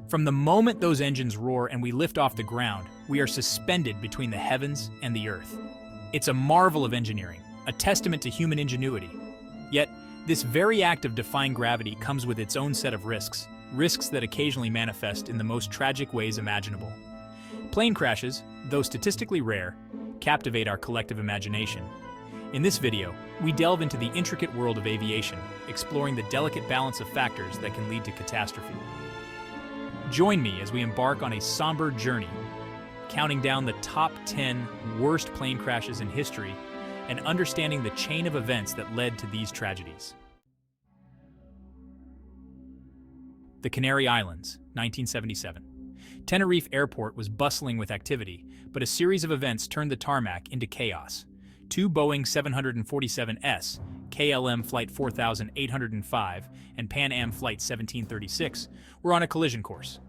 From the moment those engines roar and we lift off the ground, we are suspended between the heavens and the earth. It's a marvel of engineering, a testament to human ingenuity. Yet, this very act of defying gravity comes with its own set of risks that occasionally manifest in the most tragic ways imaginable. Plane crashes, though statistically rare, captivate our collective imagination. In this video, we delve into the intricate world of aviation, exploring the delicate balance of factors that can lead to catastrophe. Join me as we embark on a somber journey, counting down the top 10 worst plane crashes in history and understanding the chain of events that led to these tragedies. The Canary Islands, 1977. Tenerife Airport was bustling with activity, but a series of events turned the tarmac into chaos. Two Boeing 747s, KLM Flight 4805 and Pan Am Flight 1736 were on a collision course.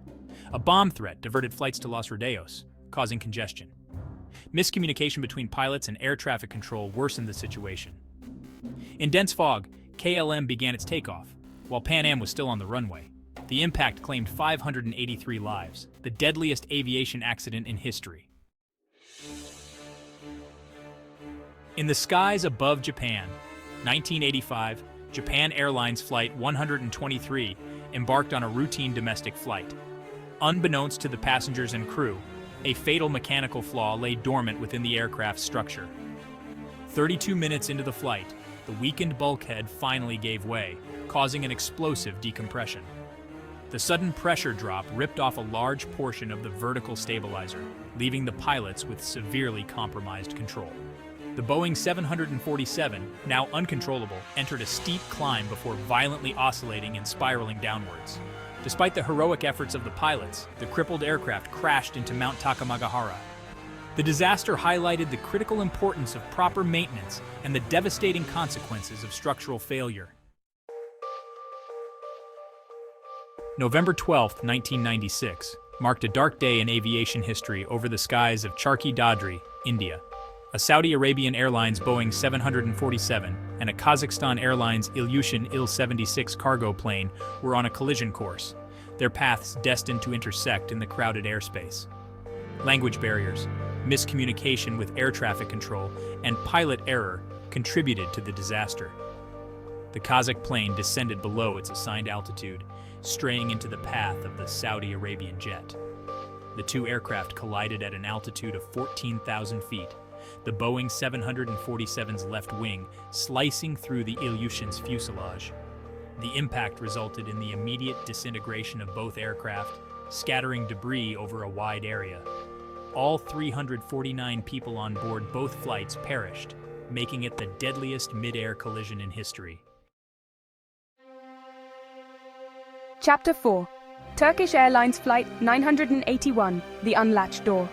A bomb threat diverted flights to Los Rodeos, causing congestion. Miscommunication between pilots and air traffic control worsened the situation. In dense fog, KLM began its takeoff, while Pan Am was still on the runway. The impact claimed 583 lives, the deadliest aviation accident in history. In the skies above Japan, 1985, Japan Airlines Flight 123 embarked on a routine domestic flight. Unbeknownst to the passengers and crew, a fatal mechanical flaw lay dormant within the aircraft's structure. 32 minutes into the flight, the weakened bulkhead finally gave way, causing an explosive decompression. The sudden pressure drop ripped off a large portion of the vertical stabilizer, leaving the pilots with severely compromised control. The Boeing 747, now uncontrollable, entered a steep climb before violently oscillating and spiraling downwards. Despite the heroic efforts of the pilots, the crippled aircraft crashed into Mount Takamagahara. The disaster highlighted the critical importance of proper maintenance and the devastating consequences of structural failure. November 12, 1996, marked a dark day in aviation history over the skies of Charki Dadri, India. A Saudi Arabian Airlines Boeing 747 and a Kazakhstan Airlines Ilyushin Il-76 cargo plane were on a collision course, their paths destined to intersect in the crowded airspace. Language barriers, miscommunication with air traffic control, and pilot error contributed to the disaster. The Kazakh plane descended below its assigned altitude, straying into the path of the Saudi Arabian jet. The two aircraft collided at an altitude of 14,000 feet, the Boeing 747's left wing slicing through the Ilyushin's fuselage. The impact resulted in the immediate disintegration of both aircraft, scattering debris over a wide area. All 349 people on board both flights perished, making it the deadliest mid-air collision in history. Chapter 4. Turkish Airlines Flight 981, The Unlatched Door.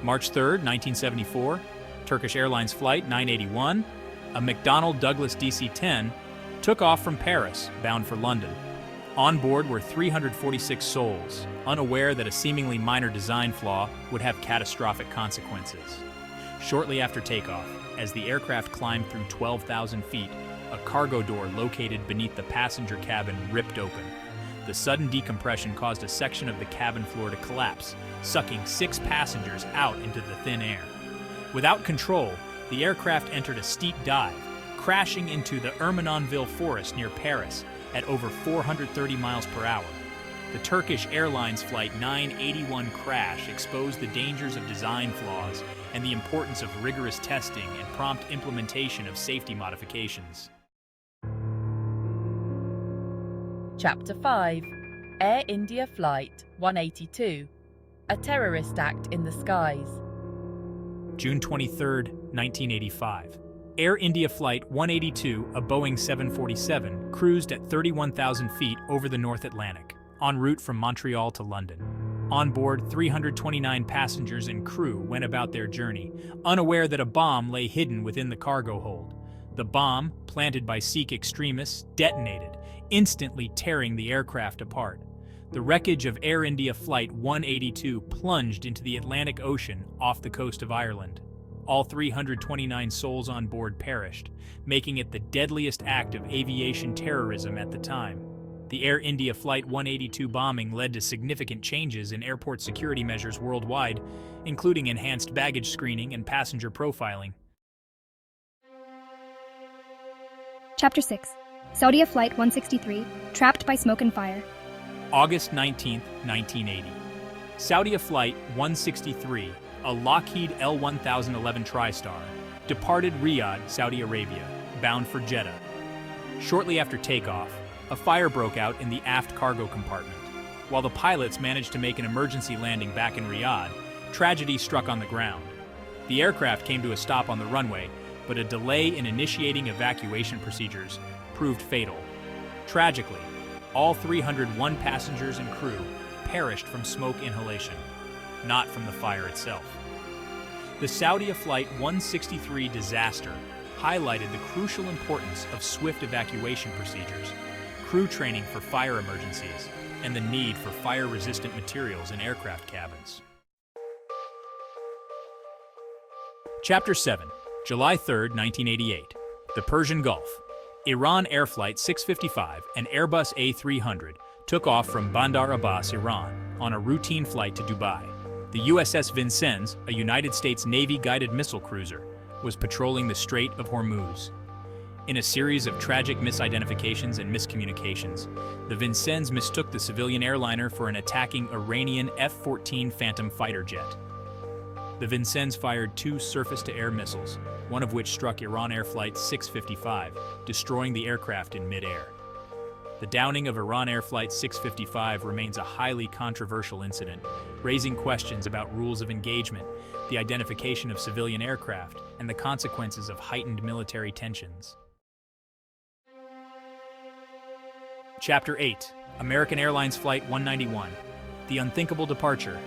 March 3, 1974, Turkish Airlines Flight 981, a McDonnell Douglas DC-10, took off from Paris, bound for London. On board were 346 souls, unaware that a seemingly minor design flaw would have catastrophic consequences. Shortly after takeoff, as the aircraft climbed through 12,000 feet, a cargo door located beneath the passenger cabin ripped open. The sudden decompression caused a section of the cabin floor to collapse, sucking 6 passengers out into the thin air. Without control, the aircraft entered a steep dive, crashing into the Ermenonville forest near Paris at over 430 miles per hour. The Turkish Airlines Flight 981 crash exposed the dangers of design flaws and the importance of rigorous testing and prompt implementation of safety modifications. Chapter 5. Air India Flight 182, a terrorist act in the skies. June 23, 1985. Air India Flight 182, a Boeing 747, cruised at 31,000 feet over the North Atlantic, en route from Montreal to London. On board, 329 passengers and crew went about their journey, unaware that a bomb lay hidden within the cargo hold. The bomb, planted by Sikh extremists, detonated, instantly tearing the aircraft apart. The wreckage of Air India Flight 182 plunged into the Atlantic Ocean off the coast of Ireland. All 329 souls on board perished, making it the deadliest act of aviation terrorism at the time. The Air India Flight 182 bombing led to significant changes in airport security measures worldwide, including enhanced baggage screening and passenger profiling. Chapter 6. Saudia Flight 163, Trapped by Smoke and Fire. August 19, 1980. Saudia Flight 163, a Lockheed L-1011 TriStar, departed Riyadh, Saudi Arabia, bound for Jeddah. Shortly after takeoff, a fire broke out in the aft cargo compartment. While the pilots managed to make an emergency landing back in Riyadh, tragedy struck on the ground. The aircraft came to a stop on the runway, but a delay in initiating evacuation procedures proved fatal. Tragically, all 301 passengers and crew perished from smoke inhalation, not from the fire itself. The Saudia Flight 163 disaster highlighted the crucial importance of swift evacuation procedures, crew training for fire emergencies, and the need for fire-resistant materials in aircraft cabins. Chapter 7, July 3, 1988. The Persian Gulf. Iran Air Flight 655 and Airbus A300 took off from Bandar Abbas, Iran, on a routine flight to Dubai. The USS Vincennes, a United States Navy guided missile cruiser, was patrolling the Strait of Hormuz. In a series of tragic misidentifications and miscommunications, the Vincennes mistook the civilian airliner for an attacking Iranian F-14 Phantom fighter jet. The Vincennes fired 2 surface-to-air missiles, one of which struck Iran Air Flight 655, destroying the aircraft in midair. The downing of Iran Air Flight 655 remains a highly controversial incident, raising questions about rules of engagement, the identification of civilian aircraft, and the consequences of heightened military tensions. Chapter 8. American Airlines Flight 191. The Unthinkable Departure.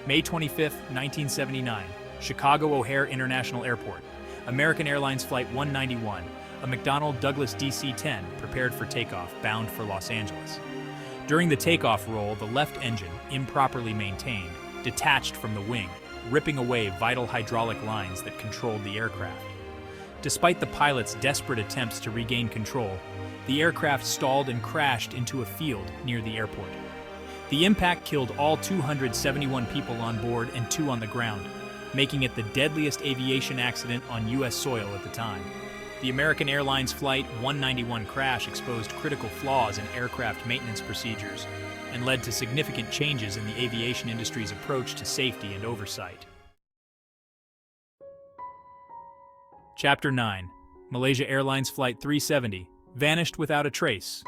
May 25, 1979. Chicago O'Hare International Airport. American Airlines Flight 191, a McDonnell Douglas DC-10, prepared for takeoff, bound for Los Angeles. During the takeoff roll, the left engine, improperly maintained, detached from the wing, ripping away vital hydraulic lines that controlled the aircraft. Despite the pilot's desperate attempts to regain control, the aircraft stalled and crashed into a field near the airport. The impact killed all 271 people on board and 2 on the ground, making it the deadliest aviation accident on U.S. soil at the time. The American Airlines Flight 191 crash exposed critical flaws in aircraft maintenance procedures and led to significant changes in the aviation industry's approach to safety and oversight. Chapter 9. Malaysia Airlines Flight 370, vanished without a trace.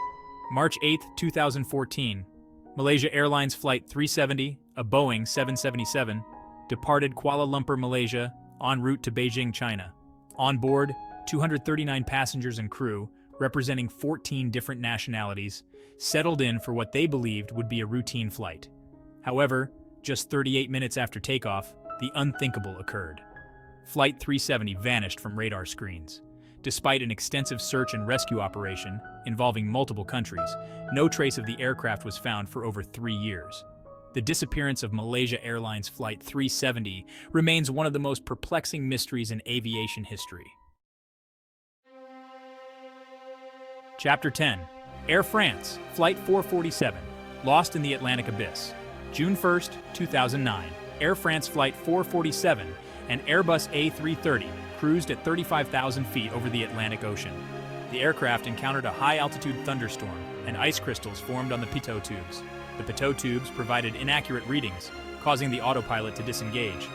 March 8, 2014. Malaysia Airlines Flight 370, a Boeing 777, departed Kuala Lumpur, Malaysia, en route to Beijing, China. On board, 239 passengers and crew, representing 14 different nationalities, settled in for what they believed would be a routine flight. However, just 38 minutes after takeoff, the unthinkable occurred. Flight 370 vanished from radar screens. Despite an extensive search and rescue operation involving multiple countries, no trace of the aircraft was found for over 3 years. The disappearance of Malaysia Airlines Flight 370 remains one of the most perplexing mysteries in aviation history. Chapter 10. Air France Flight 447, lost in the Atlantic abyss. June 1, 2009. Air France Flight 447 and Airbus A330 cruised at 35,000 feet over the Atlantic Ocean. The aircraft encountered a high-altitude thunderstorm, and ice crystals formed on the pitot tubes. The pitot tubes provided inaccurate readings, causing the autopilot to disengage.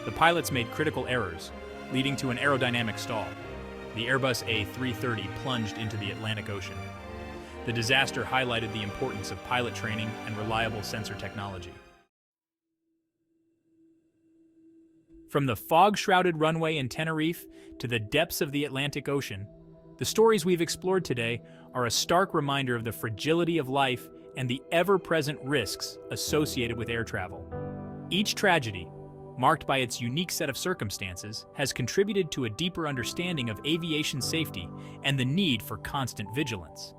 The pilots made critical errors, leading to an aerodynamic stall. The Airbus A330 plunged into the Atlantic Ocean. The disaster highlighted the importance of pilot training and reliable sensor technology. From the fog-shrouded runway in Tenerife to the depths of the Atlantic Ocean, the stories we've explored today are a stark reminder of the fragility of life and the ever-present risks associated with air travel. Each tragedy, marked by its unique set of circumstances, has contributed to a deeper understanding of aviation safety and the need for constant vigilance.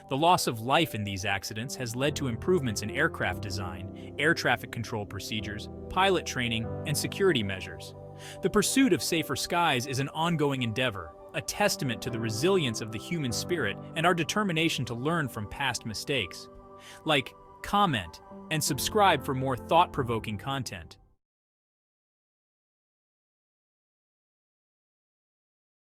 The loss of life in these accidents has led to improvements in aircraft design, air traffic control procedures, pilot training, and security measures. The pursuit of safer skies is an ongoing endeavor, a testament to the resilience of the human spirit and our determination to learn from past mistakes. Like, comment, and subscribe for more thought-provoking content.